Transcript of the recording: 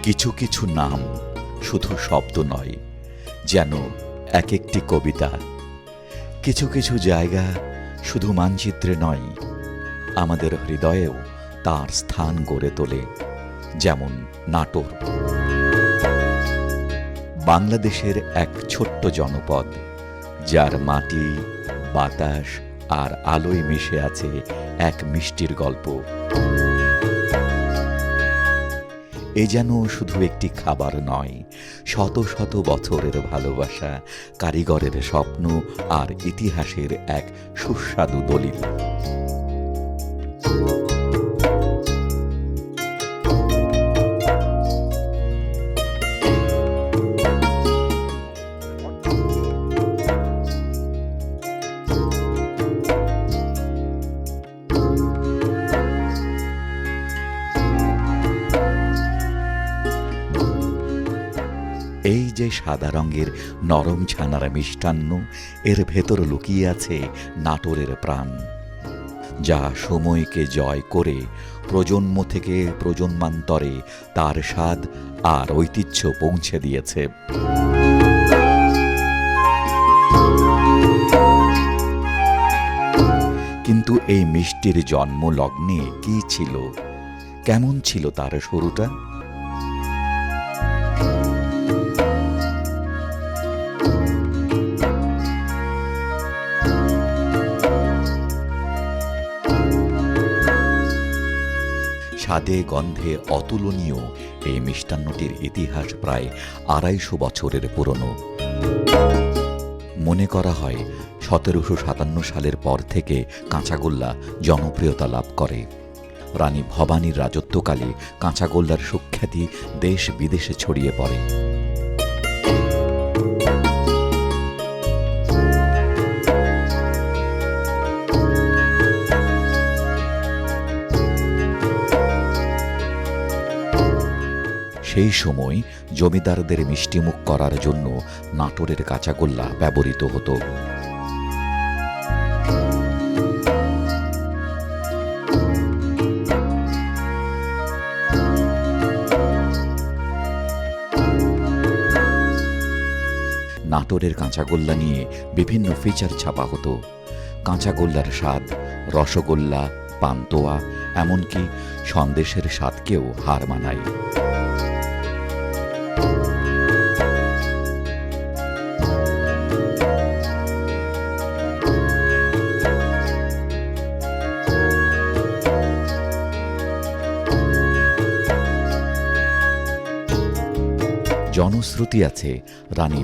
কিছু কিছু নাম শুধু শব্দ নয়, যেন এক একটি কবিতা। কিছু কিছু জায়গা শুধু মানচিত্রে নয়, আমাদের হৃদয়েও তার স্থান গড়ে তোলে, যেমন নাটোর। বাংলাদেশের এক ছোট্ট জনপদ, যার মাটি, বাতাস আর আলোয় মিশে আছে এক মিষ্টির গল্প। এ যেন শুধু একটি খাবার নয়, শত শত বছরের ভালোবাসা, কারিগরের স্বপ্ন আর ইতিহাসের এক সুস্বাদু দলিল। এই যে সাদা রঙের নরম ছানারা মিষ্টান্ন, এর ভেতর লুকিয়ে আছে নাটোরের প্রাণ, যা সময়কে জয় করে প্রজন্ম থেকে প্রজন্মান্তরে তার স্বাদ আর ঐতিহ্য পৌঁছে দিয়েছে। কিন্তু এই মিষ্টির জন্ম লগ্নে কি ছিল, কেমন ছিল তার শুরুটা? স্বাদে গন্ধে অতুলনীয় এই মিষ্টান্নটির ইতিহাস প্রায় ২৫০ বছরের পুরনো। মনে করা হয় ১৭৫৭ সালের পর থেকে কাঁচাগোল্লা জনপ্রিয়তা লাভ করে। রানী ভবানীর রাজত্বকালে কাঁচাগোল্লার সুখ্যাতি দেশ বিদেশে ছড়িয়ে পড়ে। সেই সময় জমিদারদের মিষ্টিমুখ করার জন্য নাটোরের কাঁচাগোল্লা ব্যবহৃত হতো। নাটোরের কাঁচাগোল্লা নিয়ে বিভিন্ন ফিচার ছাপা হতো। কাঁচাগোল্লার স্বাদ, রসগোল্লা, পান্তুয়া, এমনকি সন্দেশের স্বাদকেও হার মানায়। জনশ্রুতি আছে রানী